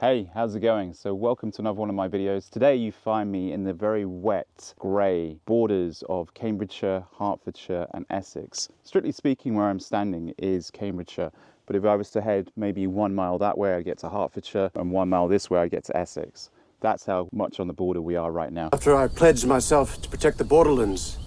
Hey, how's it going? So welcome to another one of my videos. Today you find me in the very wet, grey borders of Cambridgeshire, Hertfordshire and Essex. Strictly speaking, where I'm standing is Cambridgeshire, but if I was to head maybe 1 mile that way, I'd get to Hertfordshire, and 1 mile this way, I'd get to Essex. That's how much on the border we are right now. After I pledged myself to protect the borderlands,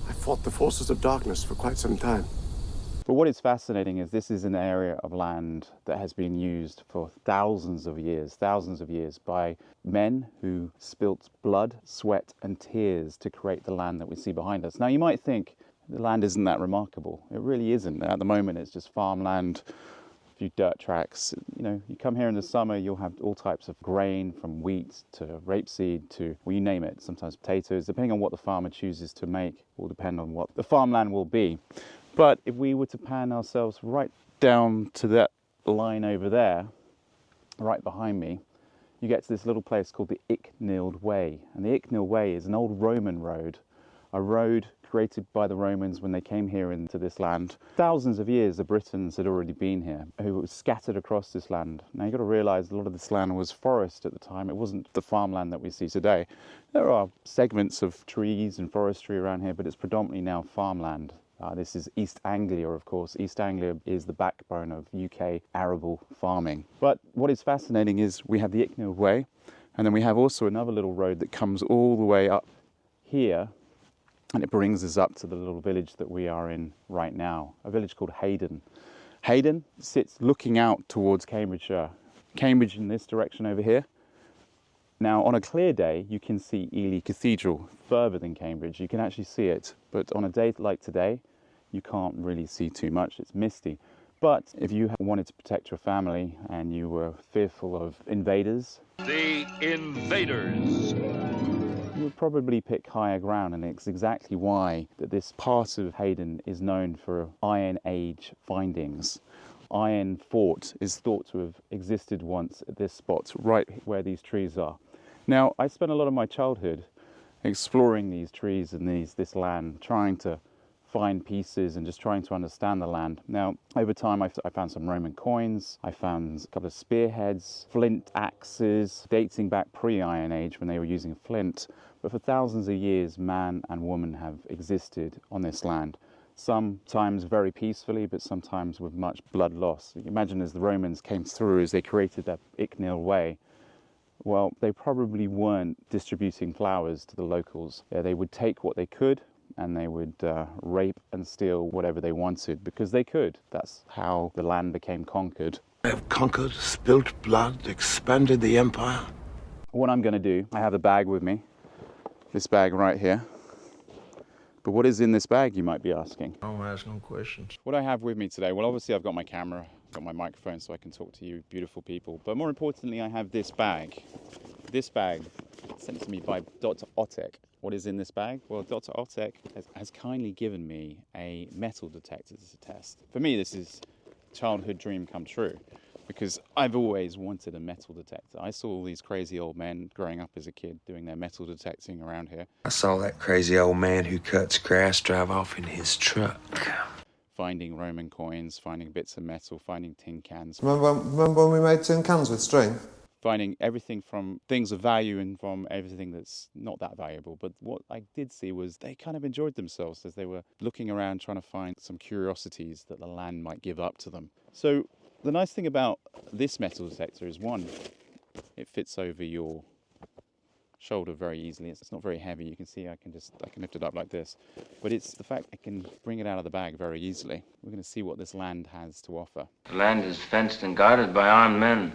I fought the forces of darkness for quite some time. But what is fascinating is this is an area of land that has been used for thousands of years by men who spilt blood, sweat and tears to create the land that we see behind us. Now you might think the land isn't that remarkable. It really isn't. At the moment it's just farmland, a few dirt tracks. You know, you come here in the summer, you'll have all types of grain, from wheat to rapeseed to, well, you name it, sometimes potatoes. Depending on what the farmer chooses to make will depend on what the farmland will be. But if we were to pan ourselves right down to that line over there, right behind me, you get to this little place called the Icknield Way. And the Icknield Way is an old Roman road, a road created by the Romans when they came here into this land. Thousands of years the Britons had already been here, who were scattered across this land. Now you've got to realise a lot of this land was forest at the time. It wasn't the farmland that we see today. There are segments of trees and forestry around here, but it's predominantly now farmland. This is East Anglia, of course. East Anglia is the backbone of UK arable farming. But what is fascinating is we have the Icknield Way, and then we have also another little road that comes all the way up here, and it brings us up to the little village that we are in right now, a village called Hayden. Hayden sits looking out towards Cambridgeshire. Cambridge in this direction over here. Now, on a clear day, you can see Ely Cathedral further than Cambridge. You can actually see it, but on a day like today, you can't really see too much. It's misty. But if you wanted to protect your family and you were fearful of invaders, the invaders, you would probably pick higher ground, and it's exactly why that this part of Hayden is known for Iron Age findings. Iron Fort is thought to have existed once at this spot, right where these trees are. Now, I spent a lot of my childhood exploring these trees and this land, trying to find pieces and just trying to understand the land. Now, over time, I found some Roman coins, I found a couple of spearheads, flint axes, dating back pre-Iron Age when they were using flint. But for thousands of years, man and woman have existed on this land. Sometimes very peacefully, but sometimes with much blood loss. Imagine as the Romans came through, as they created that Icknield Way, well, they probably weren't distributing flowers to the locals. Yeah, they would take what they could, and they would rape and steal whatever they wanted, because they could. That's how the land became conquered. I have conquered, spilt blood, expanded the empire. What I'm going to do, I have a bag with me, this bag right here. But what is in this bag, you might be asking? Don't ask no questions. What I have with me today, well, obviously I've got my camera, got my microphone so I can talk to you beautiful people. But more importantly, I have this bag. This bag sent to me by Dr. Ötek. What is in this bag? Well, Dr. Ötek has kindly given me a metal detector to test. For me, this is a childhood dream come true, because I've always wanted a metal detector. I saw all these crazy old men growing up as a kid doing their metal detecting around here. I saw that crazy old man who cuts grass drive off in his truck. Finding Roman coins, finding bits of metal, finding tin cans. Remember when we made tin cans with string? Finding everything from things of value and from everything that's not that valuable. But what I did see was they kind of enjoyed themselves as they were looking around trying to find some curiosities that the land might give up to them. So the nice thing about this metal detector is, one, it fits over your shoulder very easily. It's not very heavy. You can see I can lift it up like this. But it's the fact I can bring it out of the bag very easily. We're going to see what this land has to offer. The land is fenced and guarded by armed men.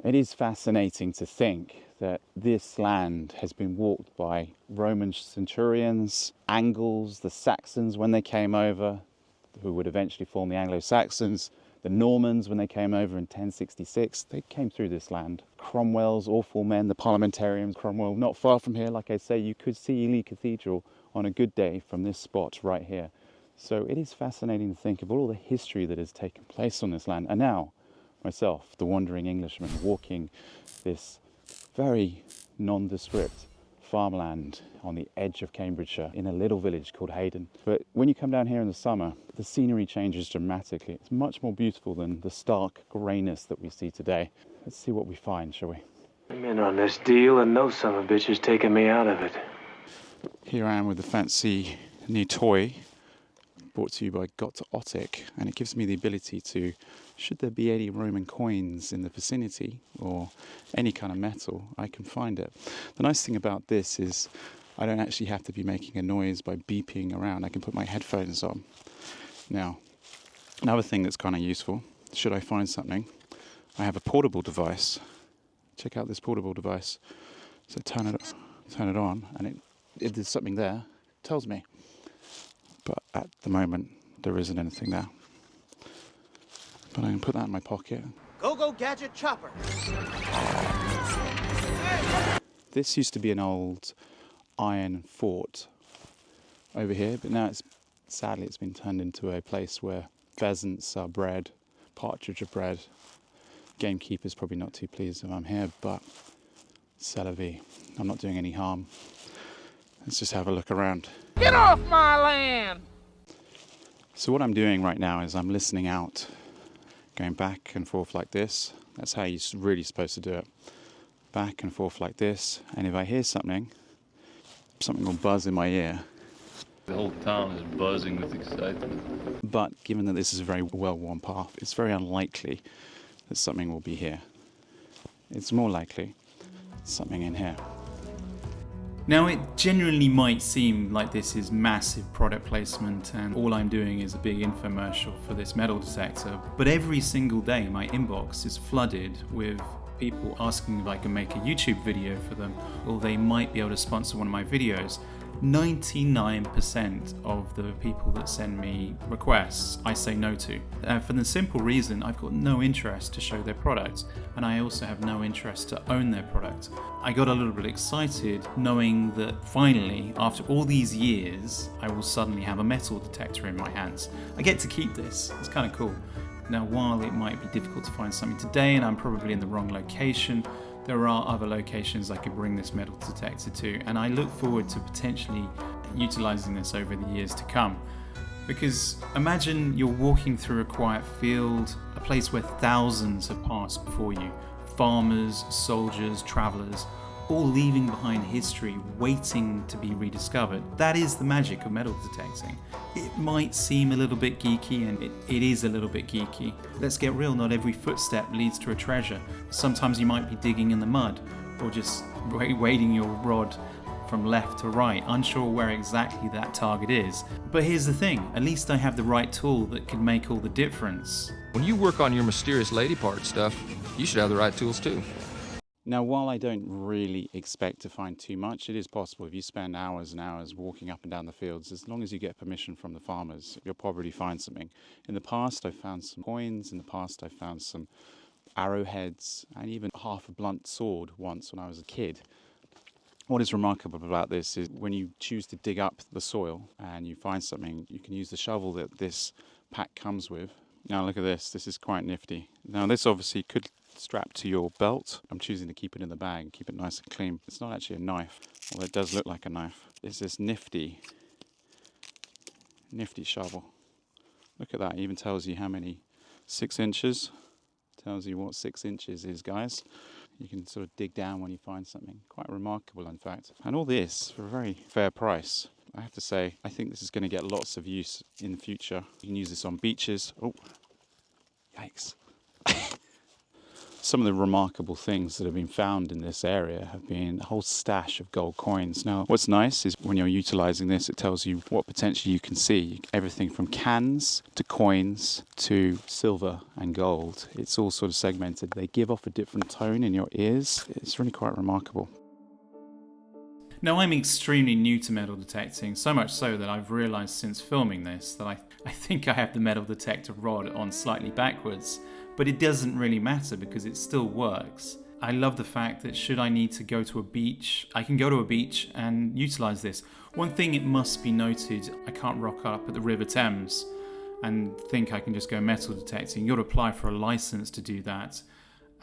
It is fascinating to think that this land has been walked by Roman centurions, Angles, the Saxons when they came over, who would eventually form the Anglo-Saxons, the Normans when they came over in 1066. They came through this land. Cromwell's awful men, the parliamentarians. Cromwell, not far from here, like I say, you could see Ely Cathedral on a good day from this spot right here. So it is fascinating to think of all the history that has taken place on this land. And now, myself, the wandering Englishman, walking this very nondescript farmland on the edge of Cambridgeshire in a little village called Hayden. But when you come down here in the summer, the scenery changes dramatically. It's much more beautiful than the stark greyness that we see today. Let's see what we find, shall we? I'm in on this deal and no son of a bitch is taking me out of it. Here I am with a fancy new toy brought to you by Ötek, and it gives me the ability to, should there be any Roman coins in the vicinity or any kind of metal, I can find it. The nice thing about this is I don't actually have to be making a noise by beeping around. I can put my headphones on. Now, another thing that's kind of useful, should I find something, I have a portable device. Check out this portable device. So turn it on, and if there's something there, it tells me. But at the moment, there isn't anything there. But I can put that in my pocket. Go gadget chopper. This used to be an old iron fort over here, but now sadly it's been turned into a place where pheasants are bred, partridge are bred. Gamekeeper's probably not too pleased if I'm here, but c'est la vie. I'm not doing any harm. Let's just have a look around. Get off my land! So what I'm doing right now is I'm listening out, going back and forth like this. That's how you're really supposed to do it. Back and forth like this, and if I hear something will buzz in my ear. The whole town is buzzing with excitement. But given that this is a very well-worn path, it's very unlikely that something will be here. It's more likely something in here. Now, it genuinely might seem like this is massive product placement and all I'm doing is a big infomercial for this metal detector, but every single day my inbox is flooded with people asking if I can make a YouTube video for them, or they might be able to sponsor one of my videos. 99% of the people that send me requests, I say no to. For the simple reason, I've got no interest to show their product, and I also have no interest to own their product. I got a little bit excited knowing that finally, after all these years, I will suddenly have a metal detector in my hands. I get to keep this. It's kind of cool. Now, while it might be difficult to find something today, and I'm probably in the wrong location, there are other locations I could bring this metal detector to, and I look forward to potentially utilizing this over the years to come. Because imagine you're walking through a quiet field, a place where thousands have passed before you. Farmers, soldiers, travelers, all leaving behind history, waiting to be rediscovered. That is the magic of metal detecting. It might seem a little bit geeky, and it is a little bit geeky. Let's get real, not every footstep leads to a treasure. Sometimes you might be digging in the mud, or just waving your rod from left to right, unsure where exactly that target is. But here's the thing, at least I have the right tool that can make all the difference. When you work on your mysterious lady part stuff, you should have the right tools too. Now, while I don't really expect to find too much, it is possible if you spend hours and hours walking up and down the fields, as long as you get permission from the farmers, you'll probably find something. In the past, I found some coins. In the past, I found some arrowheads and even half a blunt sword once when I was a kid. What is remarkable about this is when you choose to dig up the soil and you find something, you can use the shovel that this pack comes with. Now look at this, this is quite nifty. Now this obviously could strap to your belt. I'm choosing to keep it in the bag, keep it nice and clean. It's not actually a knife, although it does look like a knife. It's this nifty shovel. Look at that, it even tells you how many 6 inches. Tells you what 6 inches is, guys. You can sort of dig down when you find something. Quite remarkable, in fact. And all this for a very fair price. I have to say, I think this is going to get lots of use in the future. You can use this on beaches. Oh, yikes. Some of the remarkable things that have been found in this area have been a whole stash of gold coins. Now, what's nice is when you're utilizing this, it tells you what potential you can see. Everything from cans to coins to silver and gold. It's all sort of segmented. They give off a different tone in your ears. It's really quite remarkable. Now, I'm extremely new to metal detecting, so much so that I've realized since filming this that I think I have the metal detector rod on slightly backwards. But it doesn't really matter because it still works. I love the fact that should I need to go to a beach, I can go to a beach and utilize this. One thing it must be noted, I can't rock up at the River Thames and think I can just go metal detecting. You've got to apply for a license to do that.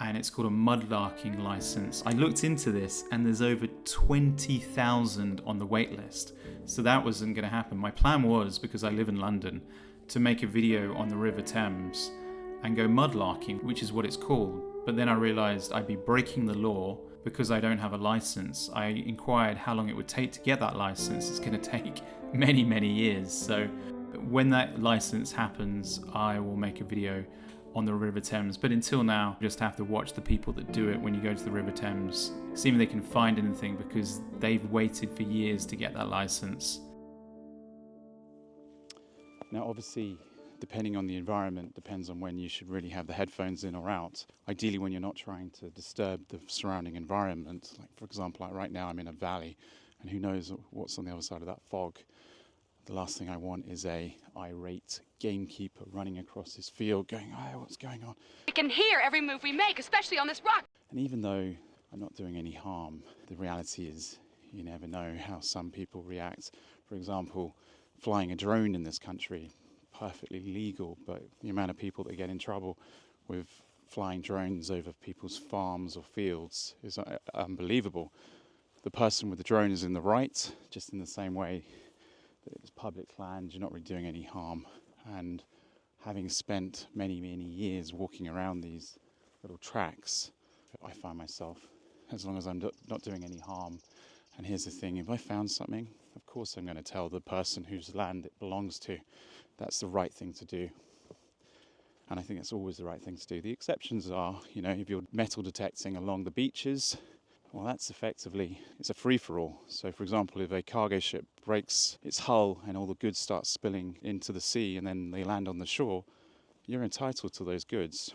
and it's called a mudlarking license. I looked into this and there's over 20,000 on the wait list. So that wasn't going to happen. My plan was, because I live in London, to make a video on the River Thames and go mudlarking, which is what it's called. But then I realized I'd be breaking the law because I don't have a license. I inquired how long it would take to get that license. It's going to take many, many years. So when that license happens, I will make a video on the River Thames. But until now, you just have to watch the people that do it when you go to the River Thames, see if they can find anything, because they've waited for years to get that license. Now, obviously, depending on the environment, depends on when you should really have the headphones in or out. Ideally, when you're not trying to disturb the surrounding environment. Like, for example, like right now I'm in a valley, and who knows what's on the other side of that fog. The last thing I want is a irate gamekeeper running across his field going, "Oh, what's going on?" We can hear every move we make, especially on this rock. And even though I'm not doing any harm, the reality is you never know how some people react. For example, flying a drone in this country, perfectly legal, but the amount of people that get in trouble with flying drones over people's farms or fields is unbelievable. The person with the drone is in the right, just in the same way that it's public land, you're not really doing any harm. And having spent many, many years walking around these little tracks, I find myself, as long as I'm not doing any harm, and here's the thing, if I found something, of course I'm going to tell the person whose land it belongs to. That's the right thing to do. And I think that's always the right thing to do. The exceptions are, if you're metal detecting along the beaches, well, that's effectively, it's a free-for-all. So, for example, if a cargo ship breaks its hull and all the goods start spilling into the sea and then they land on the shore, you're entitled to those goods.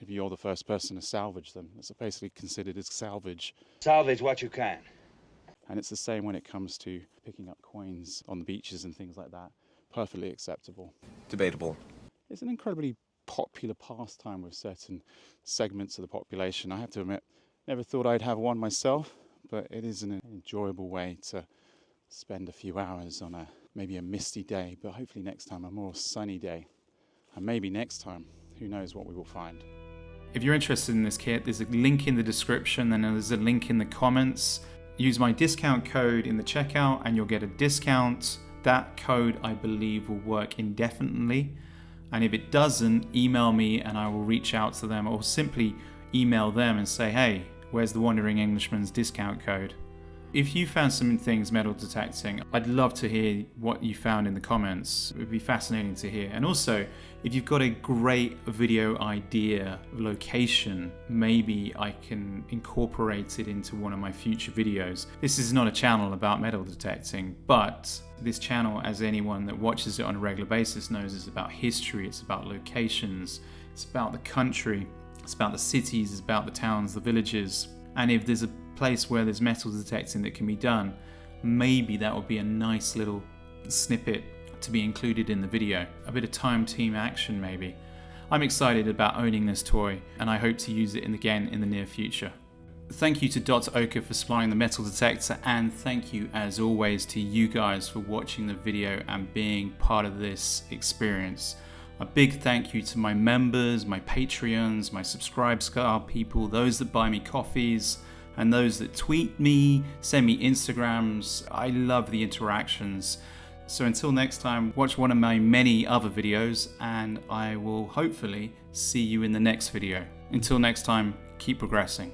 If you're the first person to salvage them, it's basically considered as salvage. Salvage what you can. And it's the same when it comes to picking up coins on the beaches and things like that. Perfectly acceptable. Debatable. It's an incredibly popular pastime with certain segments of the population. I have to admit, never thought I'd have one myself, but it is an enjoyable way to spend a few hours on maybe a misty day, but hopefully next time a more sunny day. And maybe next time, who knows what we will find. If you're interested in this kit, there's a link in the description and there's a link in the comments. Use my discount code in the checkout and you'll get a discount. That code, I believe, will work indefinitely. And if it doesn't, email me and I will reach out to them, or simply email them and say, "Hey, where's the Wandering Englishman's discount code?" If you found some things metal detecting, I'd love to hear what you found in the comments. It would be fascinating to hear. And also, if you've got a great video idea, location, maybe I can incorporate it into one of my future videos. This is not a channel about metal detecting, but this channel, as anyone that watches it on a regular basis knows, is about history, it's about locations, it's about the country, it's about the cities, it's about the towns, the villages. And if there's a place where there's metal detecting that can be done, maybe that would be a nice little snippet to be included in the video. A bit of time team action maybe. I'm excited about owning this toy and I hope to use it again in the near future. Thank you to Ötek for supplying the metal detector, and thank you as always to you guys for watching the video and being part of this experience. A big thank you to my members, my Patreons, my Subscribe Star people, those that buy me coffees, and those that tweet me, send me Instagrams. I love the interactions. So until next time, watch one of my many other videos and I will hopefully see you in the next video. Until next time, keep progressing.